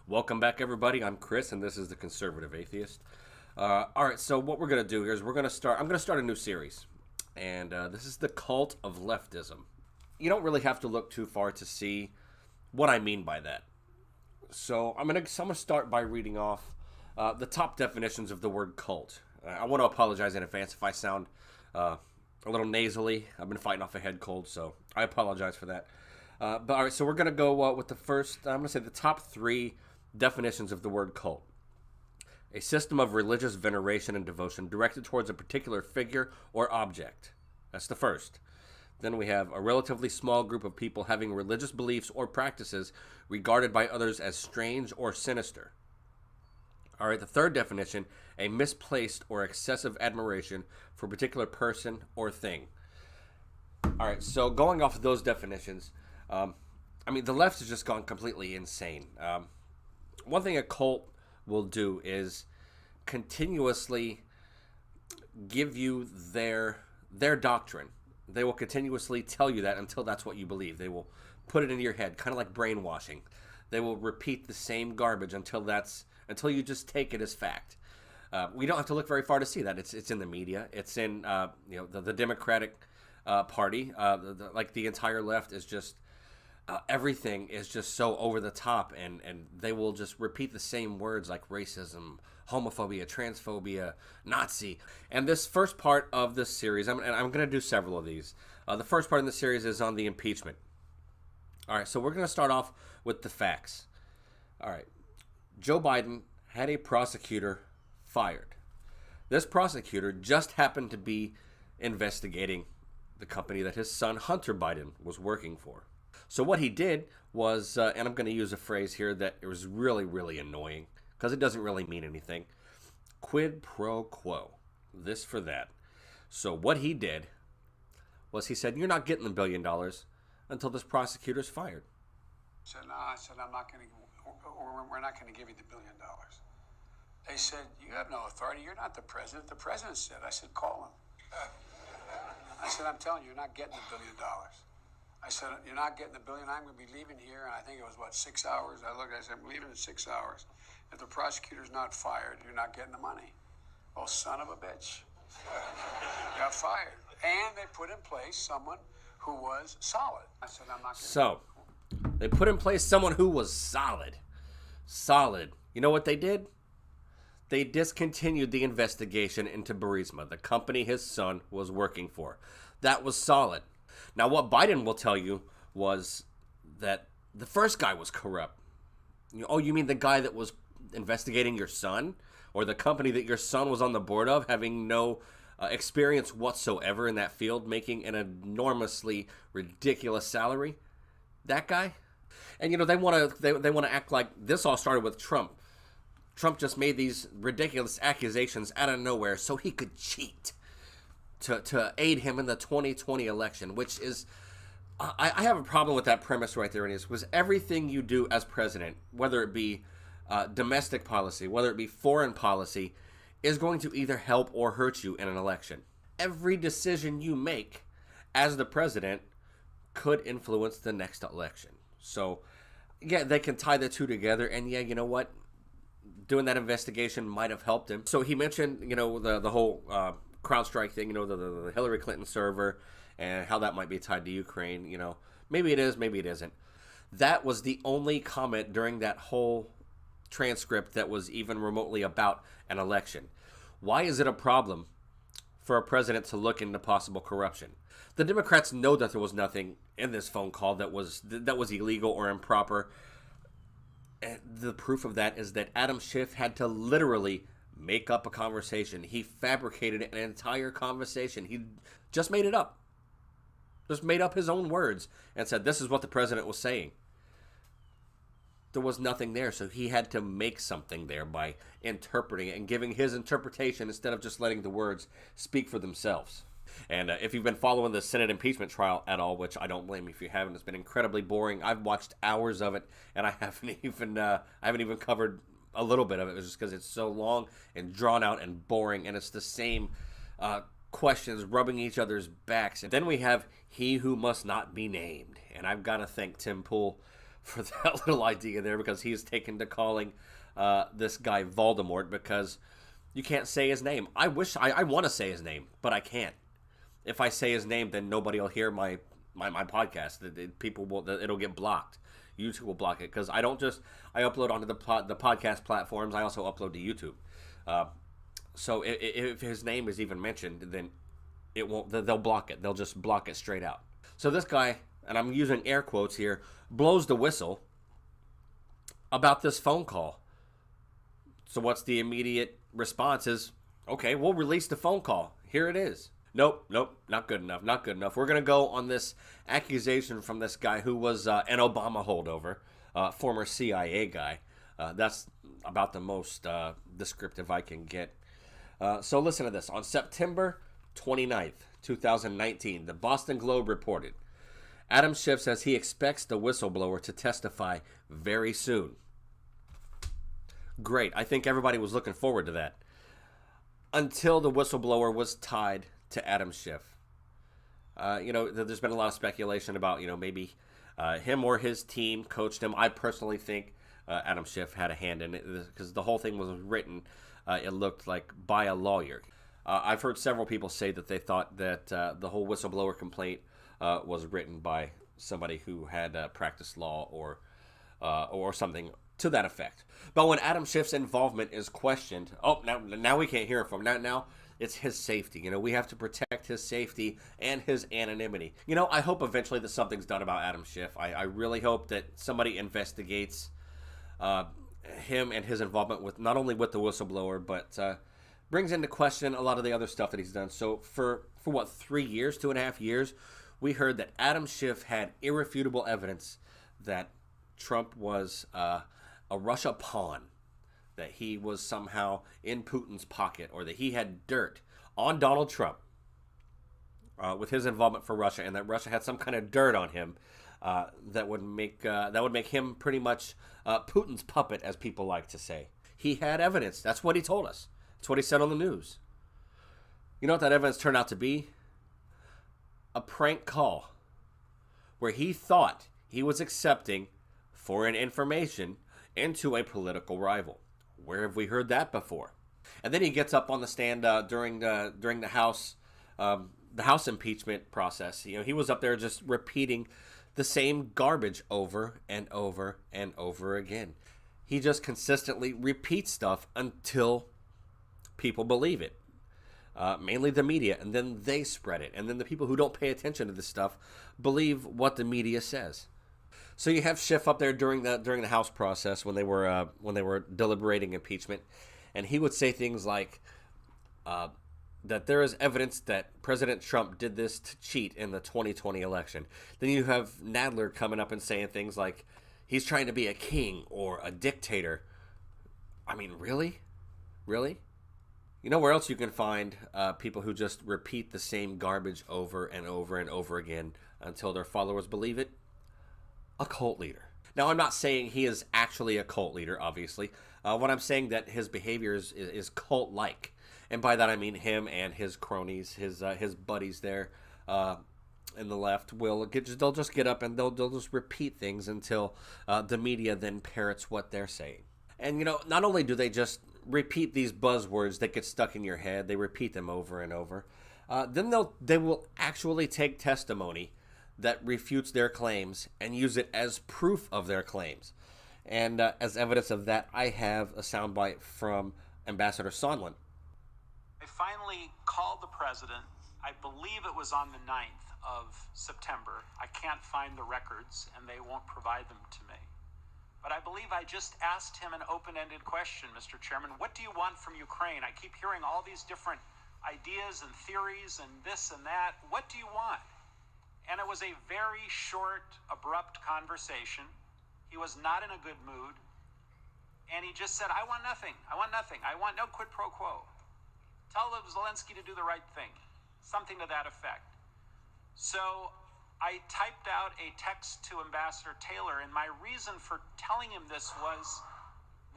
Welcome back, everybody. I'm Chris, and this is the Conservative Atheist. All right, so what we're gonna do here is we're gonna start. I'm gonna start a new series, and this is the cult of leftism. You don't really have to look too far to see what I mean by that. So I'm gonna start by reading off the top definitions of the word cult. I want to apologize in advance if I sound a little nasally. I've been fighting off a head cold, so I apologize for that. But all right, so we're gonna go with the first. I'm gonna say the top three definitions of the word cult: a system of religious veneration and devotion directed towards a particular figure or object. That's the first. Then we have a relatively small group of people having religious beliefs or practices regarded by others as strange or sinister. All right, the third definition: a misplaced or excessive admiration for a particular person or thing. All right, so going off of those definitions, the left has just gone completely insane. One thing a cult will do is continuously give you their doctrine. They will continuously tell you that until that's what you believe. They will put it into your head, kind of like brainwashing. They will repeat the same garbage until you just take it as fact. We don't have to look very far to see that. It's in the media. It's in the Democratic Party. Like the entire left is just. Everything is just so over the top, and they will just repeat the same words like racism, homophobia, transphobia, Nazi. And this first part of this series, I'm going to do several of these. The first part of the series is on the impeachment. All right, so we're going to start off with the facts. All right, Joe Biden had a prosecutor fired. This prosecutor just happened to be investigating the company that his son Hunter Biden was working for. So what he did was, and I'm going to use a phrase here that was really, really annoying because it doesn't really mean anything. Quid pro quo. This for that. So what he did was he said, "You're not getting the $1 billion until this prosecutor's fired." I said, I'm not going to, or we're not going to give you the $1 billion. They said, "You have no authority. You're not the president." The president said, I said, "Call him." I said, "I'm telling you, you're not getting the $1 billion." I said, "You're not getting the $1 billion. I'm going to be leaving here." And I think it was, 6 hours? I said, "I'm leaving in 6 hours. If the prosecutor's not fired, you're not getting the money." Oh, son of a bitch. Got fired. And they put in place someone who was solid. I said, "I'm not going to." So they put in place someone who was solid. Solid. You know what they did? They discontinued the investigation into Burisma, the company his son was working for. That was solid. Now, what Biden will tell you was that the first guy was corrupt. You mean the guy that was investigating your son? Or the company that your son was on the board of, having no experience whatsoever in that field, making an enormously ridiculous salary? That guy? And, they want to act like this all started with Trump. Trump just made these ridiculous accusations out of nowhere so he could cheat to aid him in the 2020 election, which is, I have a problem with that premise right there. And it was everything you do as president, whether it be domestic policy, whether it be foreign policy, is going to either help or hurt you in an election. Every decision you make as the president could influence the next election. So, yeah, they can tie the two together. And yeah, you know what? Doing that investigation might have helped him. So he mentioned, the whole CrowdStrike thing, the Hillary Clinton server, and how that might be tied to Ukraine. Maybe it is, maybe it isn't. That was the only comment during that whole transcript that was even remotely about an election. Why is it a problem for a president to look into possible corruption? The Democrats know that there was nothing in this phone call that was illegal or improper. And the proof of that is that Adam Schiff had to literally make up a conversation. He fabricated an entire conversation. He just made it up. Just made up his own words and said, this is what the president was saying. There was nothing there, so he had to make something there by interpreting it and giving his interpretation instead of just letting the words speak for themselves. And if you've been following the Senate impeachment trial at all, which I don't blame you if you haven't, it's been incredibly boring. I've watched hours of it, and I haven't even covered a little bit of it. It's just because it's so long and drawn out and boring, and it's the same questions rubbing each other's backs. And then we have he who must not be named, and I've got to thank Tim Pool for that little idea there, because he's taken to calling this guy Voldemort because you can't say his name. I want to say his name, but I can't. If I say his name, then nobody will hear my podcast. It'll get blocked. YouTube will block it because I upload onto the podcast platforms. I also upload to YouTube. So if his name is even mentioned, then it won't. They'll block it. They'll just block it straight out. So this guy, and I'm using air quotes here, blows the whistle about this phone call. So what's the immediate response is, okay, we'll release the phone call. Here it is. Nope, not good enough, not good enough. We're going to go on this accusation from this guy who was an Obama holdover, former CIA guy. That's about the most descriptive I can get. So listen to this. On September 29th, 2019, the Boston Globe reported, Adam Schiff says he expects the whistleblower to testify very soon. Great. I think everybody was looking forward to that. Until the whistleblower was tied to Adam Schiff. There's been a lot of speculation about, maybe him or his team coached him. I personally think Adam Schiff had a hand in it because the whole thing was written, it looked like, by a lawyer. I've heard several people say that they thought that the whole whistleblower complaint was written by somebody who had practiced law or something to that effect. But when Adam Schiff's involvement is questioned, now we can't hear from him. Now it's his safety. We have to protect his safety and his anonymity. I hope eventually that something's done about Adam Schiff. I really hope that somebody investigates him and his involvement with not only with the whistleblower, but brings into question a lot of the other stuff that he's done. So for 3 years, 2.5 years, we heard that Adam Schiff had irrefutable evidence that Trump was a Russia pawn, that he was somehow in Putin's pocket, or that he had dirt on Donald Trump with his involvement for Russia, and that Russia had some kind of dirt on him that would make him pretty much Putin's puppet, as people like to say. He had evidence. That's what he told us. That's what he said on the news. You know what that evidence turned out to be? A prank call where he thought he was accepting foreign information into a political rival. Where have we heard that before? And then he gets up on the stand during the House impeachment process. He was up there just repeating the same garbage over and over and over again. He just consistently repeats stuff until people believe it. Mainly the media, and then they spread it. And then the people who don't pay attention to this stuff believe what the media says. So you have Schiff up there during the House process when they were deliberating impeachment, and he would say things like that there is evidence that President Trump did this to cheat in the 2020 election. Then you have Nadler coming up and saying things like he's trying to be a king or a dictator. I mean, really? You know where else you can find people who just repeat the same garbage over and over and over again until their followers believe it? A cult leader. Now, I'm not saying he is actually a cult leader, obviously. What I'm saying that his behavior is cult-like. And by that I mean him and his cronies, his buddies there in the left they'll just get up and they'll just repeat things until the media then parrots what they're saying. And, not only do they just repeat these buzzwords that get stuck in your head, they repeat them over and over, then they will actually take testimony that refutes their claims and use it as proof of their claims. And as evidence of that, I have a soundbite from Ambassador Sondland. I finally called the president. I believe it was on the 9th of September. I can't find the records, and they won't provide them to me. But I believe I just asked him an open-ended question, Mr. Chairman. What do you want from Ukraine? I keep hearing all these different ideas and theories and this and that. What do you want? And it was a very short, abrupt conversation. He was not in a good mood. And he just said, I want nothing. I want nothing. I want no quid pro quo. Tell Zelensky to do the right thing. Something to that effect. So I typed out a text to Ambassador Taylor, and my reason for telling him this was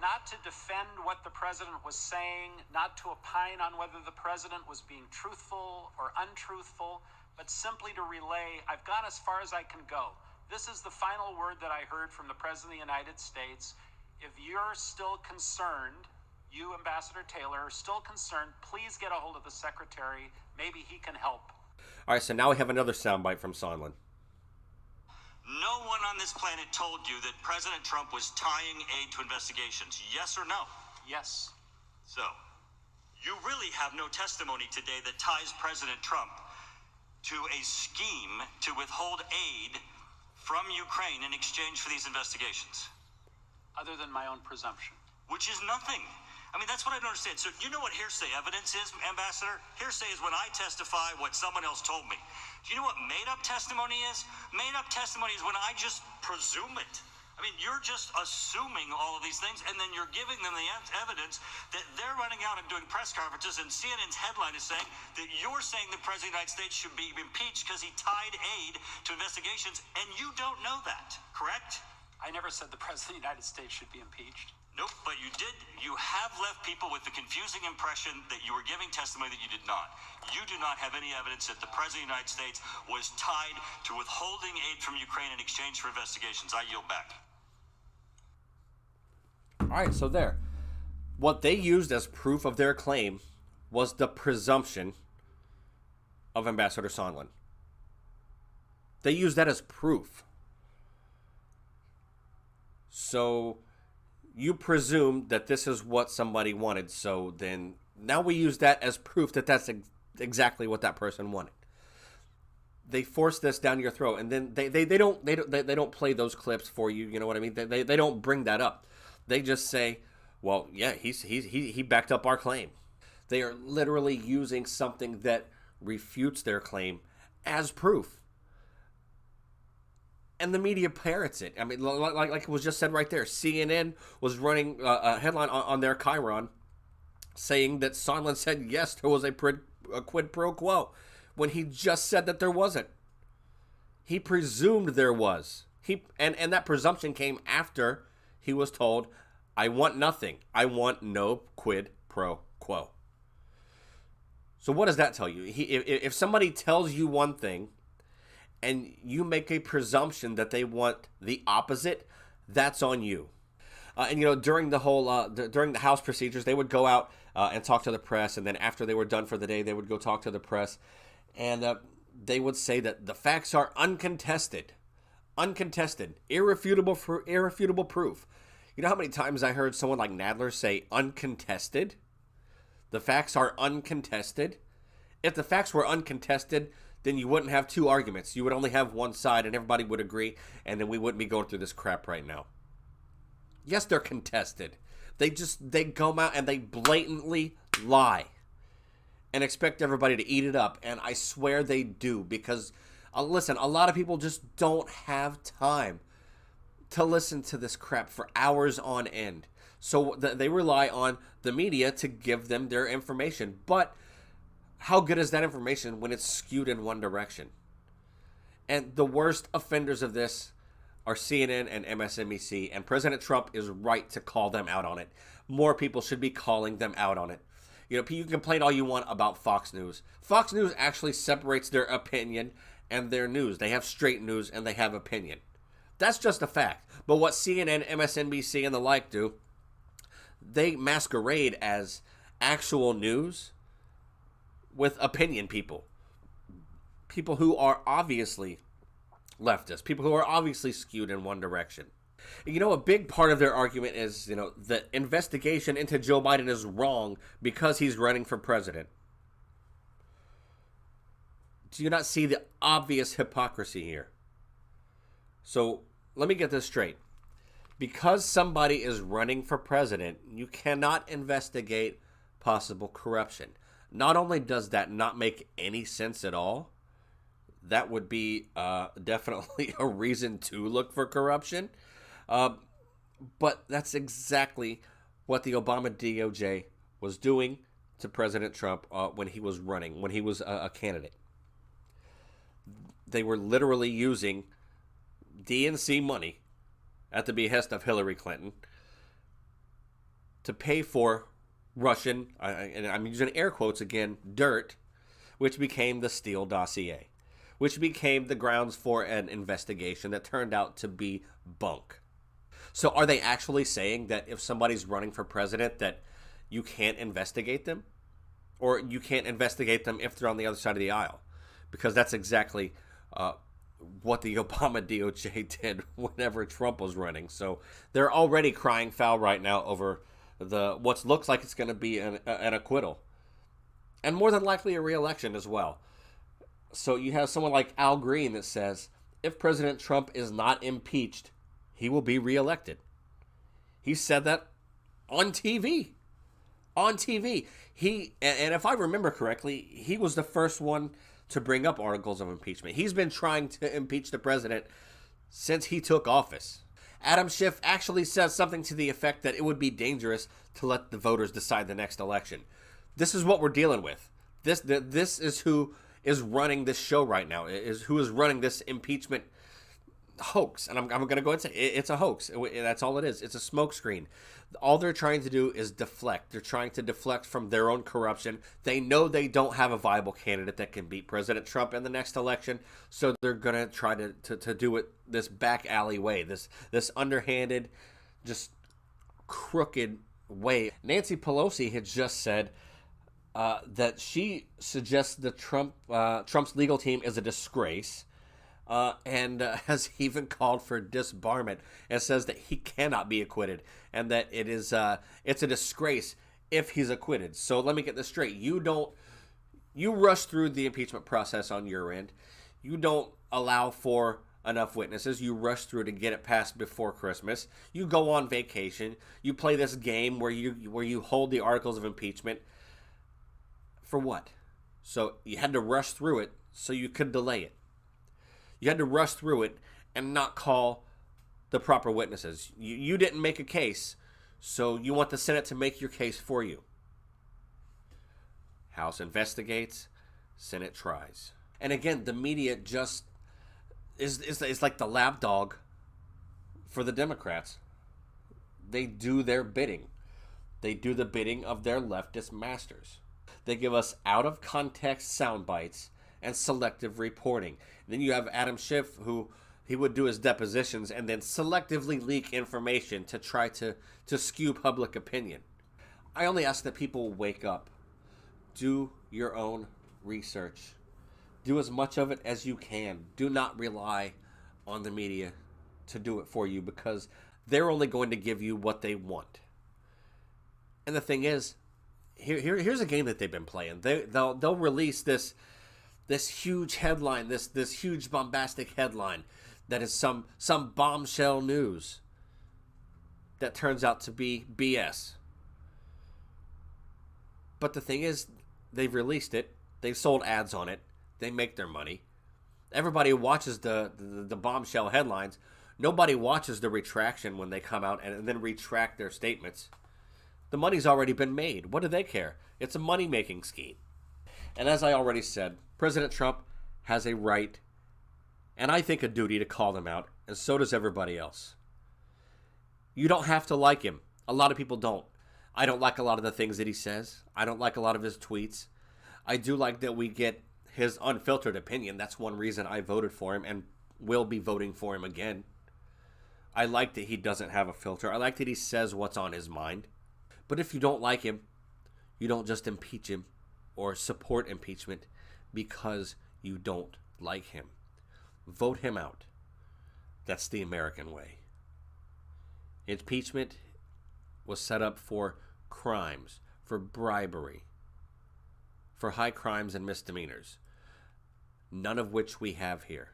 not to defend what the president was saying, not to opine on whether the president was being truthful or untruthful, but simply to relay, I've gone as far as I can go. This is the final word that I heard from the President of the United States. If you're still concerned, you, Ambassador Taylor, are still concerned, please get a hold of the Secretary. Maybe he can help. All right, so now we have another soundbite from Sondland. No one on this planet told you that President Trump was tying aid to investigations. Yes or no? Yes. So, you really have no testimony today that ties President Trump to a scheme to withhold aid from Ukraine in exchange for these investigations. Other than my own presumption. Which is nothing. I mean, that's what I don't understand. So you know what hearsay evidence is, Ambassador? Hearsay is when I testify what someone else told me. Do you know what made-up testimony is? Made-up testimony is when I just presume it. I mean, you're just assuming all of these things, and then you're giving them the evidence that they're running out and doing press conferences, and CNN's headline is saying that you're saying the President of the United States should be impeached because he tied aid to investigations, and you don't know that, correct? I never said the President of the United States should be impeached. Nope, but you did. You have left people with the confusing impression that you were giving testimony that you did not. You do not have any evidence that the President of the United States was tied to withholding aid from Ukraine in exchange for investigations. I yield back. All right, so there. What they used as proof of their claim was the presumption of Ambassador Sondland. They used that as proof. So you presume that this is what somebody wanted, so then now we use that as proof that that's exactly what that person wanted. They force this down your throat, and then they don't play those clips for you. You know what I mean? They don't bring that up. They just say, well, yeah, he backed up our claim. They are literally using something that refutes their claim as proof. And the media parrots it. I mean, like it was just said right there. CNN was running a headline on their Chiron saying that Sondland said, yes, there was a quid pro quo, when he just said that there wasn't. He presumed there was. And that presumption came after he was told, I want nothing. I want no quid pro quo. So what does that tell you? If somebody tells you one thing, and you make a presumption that they want the opposite, that's on you. And, you know, during the whole, during the House procedures, they would go out and talk to the press. And then after they were done for the day, they would go talk to the press. And they would say that the facts are uncontested. Uncontested. Irrefutable proof. You know how many times I heard someone like Nadler say uncontested? The facts are uncontested. If the facts were uncontested, then you wouldn't have two arguments. You would only have one side and everybody would agree, and then we wouldn't be going through this crap right now. Yes, they're contested. They come out and they blatantly lie and expect everybody to eat it up, and I swear they do, because, listen, a lot of people just don't have time to listen to this crap for hours on end. So they rely on the media to give them their information, but how good is that information when it's skewed in one direction? And the worst offenders of this are CNN and MSNBC, and President Trump is right to call them out on it. More people should be calling them out on it. You know, you can complain all you want about Fox News. Fox News actually separates their opinion and their news. They have straight news and they have opinion. That's just a fact. But what CNN, MSNBC, and the like do, they masquerade as actual news with opinion people. People who are obviously leftist. People who are obviously skewed in one direction. You know, a big part of their argument is, you know, the investigation into Joe Biden is wrong because he's running for president. Do you not see the obvious hypocrisy here? So, let me get this straight. Because somebody is running for president, you cannot investigate possible corruption. Not only does that not make any sense at all, that would be definitely a reason to look for corruption. But that's exactly what the Obama DOJ was doing to President Trump when he was running, when he was a candidate. They were literally using DNC money at the behest of Hillary Clinton to pay for Russian, and I'm using air quotes again, dirt, which became the Steele dossier, which became the grounds for an investigation that turned out to be bunk. So are they actually saying that if somebody's running for president that you can't investigate them? Or you can't investigate them if they're on the other side of the aisle? Because that's exactly what the Obama DOJ did whenever Trump was running. So they're already crying foul right now over what looks like it's going to be an acquittal. And more than likely a re-election as well. So you have someone like Al Green that says, if President Trump is not impeached, he will be re-elected. He said that on TV. On TV. And if I remember correctly, he was the first one to bring up articles of impeachment. He's been trying to impeach the president since he took office. Adam Schiff actually says something to the effect that it would be dangerous to let the voters decide the next election. This is what we're dealing with. This is who is running this show right now, is who is running this impeachment hoax. And I'm going to go and say it's a hoax. That's all it is. It's a smokescreen. All they're trying to do is deflect. They're trying to deflect from their own corruption. They know they don't have a viable candidate that can beat President Trump in the next election, so they're going to try to do it this back alley way, this underhanded, just crooked way. Nancy Pelosi had just said that she suggests that Trump's legal team is a disgrace. And has even called for disbarment and says that he cannot be acquitted and that it's a disgrace if he's acquitted. So let me get this straight. You rush through the impeachment process on your end. You don't allow for enough witnesses. You rush through to get it passed before Christmas. You go on vacation. You play this game where you hold the articles of impeachment. For what? So you had to rush through it so you could delay it. You had to rush through it and not call the proper witnesses. You didn't make a case, so you want the Senate to make your case for you. House investigates, Senate tries. And again, the media just is like the lapdog for the Democrats. They do their bidding. They do the bidding of their leftist masters. They give us out-of-context sound bites and selective reporting. Then you have Adam Schiff, who he would do his depositions and then selectively leak information to try to skew public opinion. I only ask that people wake up. Do your own research. Do as much of it as you can. Do not rely on the media to do it for you because they're only going to give you what they want. And the thing is, here's a game that they've been playing. They'll release this huge headline, this huge bombastic headline that is some bombshell news that turns out to be BS. But the thing is, they've released it. They've sold ads on it. They make their money. Everybody watches the bombshell headlines. Nobody watches the retraction when they come out and then retract their statements. The money's already been made. What do they care? It's a money-making scheme. And as I already said, President Trump has a right, and I think a duty, to call them out, and so does everybody else. You don't have to like him. A lot of people don't. I don't like a lot of the things that he says. I don't like a lot of his tweets. I do like that we get his unfiltered opinion. That's one reason I voted for him and will be voting for him again. I like that he doesn't have a filter. I like that he says what's on his mind. But if you don't like him, you don't just impeach him or support impeachment because you don't like him. Vote him out. That's the American way. Impeachment was set up for crimes, for bribery, for high crimes and misdemeanors, none of which we have here.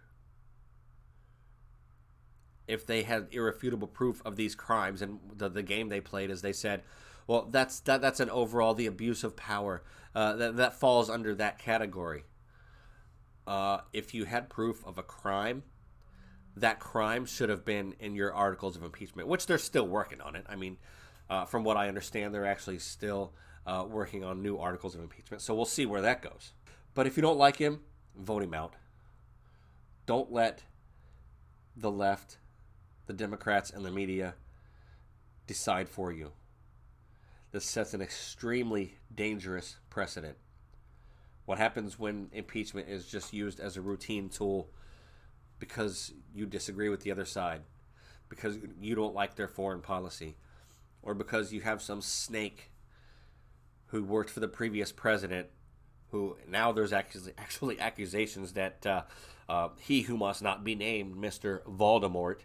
If they had irrefutable proof of these crimes, and the game they played is they said, well, that's an overall, the abuse of power, that falls under that category. If you had proof of a crime, that crime should have been in your articles of impeachment, which they're still working on it. I mean, from what I understand, they're actually still working on new articles of impeachment. So we'll see where that goes. But if you don't like him, vote him out. Don't let the left, the Democrats, and the media decide for you. This sets an extremely dangerous precedent What happens when impeachment is just used as a routine tool because you disagree with the other side, because you don't like their foreign policy, or because you have some snake who worked for the previous president, who now there's actually accusations that he who must not be named, Mr. Voldemort,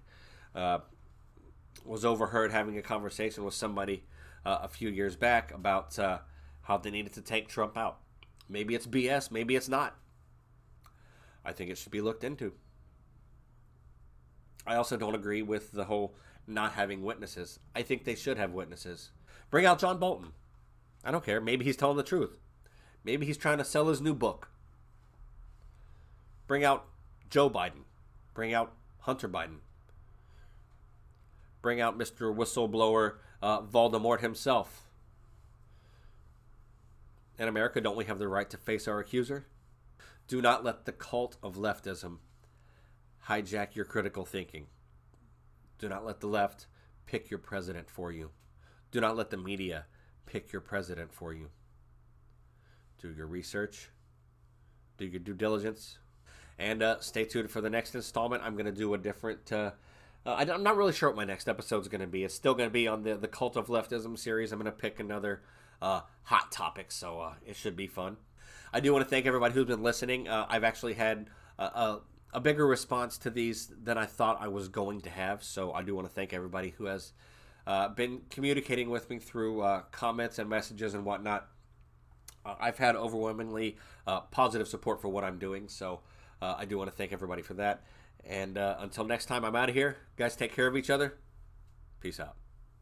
was overheard having a conversation with somebody a few years back about how they needed to take Trump out. Maybe it's BS, maybe it's not. I think it should be looked into. I also don't agree with the whole not having witnesses. I think they should have witnesses. Bring out John Bolton. I don't care. Maybe he's telling the truth. Maybe he's trying to sell his new book. Bring out Joe Biden. Bring out Hunter Biden. Bring out Mr. Whistleblower Voldemort himself. In America, don't we have the right to face our accuser? Do not let the cult of leftism hijack your critical thinking. Do not let the left pick your president for you. Do not let the media pick your president for you. Do your research. Do your due diligence. And stay tuned for the next installment. I'm going to do a different... I'm not really sure what my next episode is going to be. It's still going to be on the Cult of Leftism series. I'm going to pick another hot topic, so it should be fun. I do want to thank everybody who's been listening. I've actually had a bigger response to these than I thought I was going to have, so I do want to thank everybody who has been communicating with me through comments and messages and whatnot. I've had overwhelmingly positive support for what I'm doing, so I do want to thank everybody for that. And until next time, I'm out of here. Guys, take care of each other. Peace out.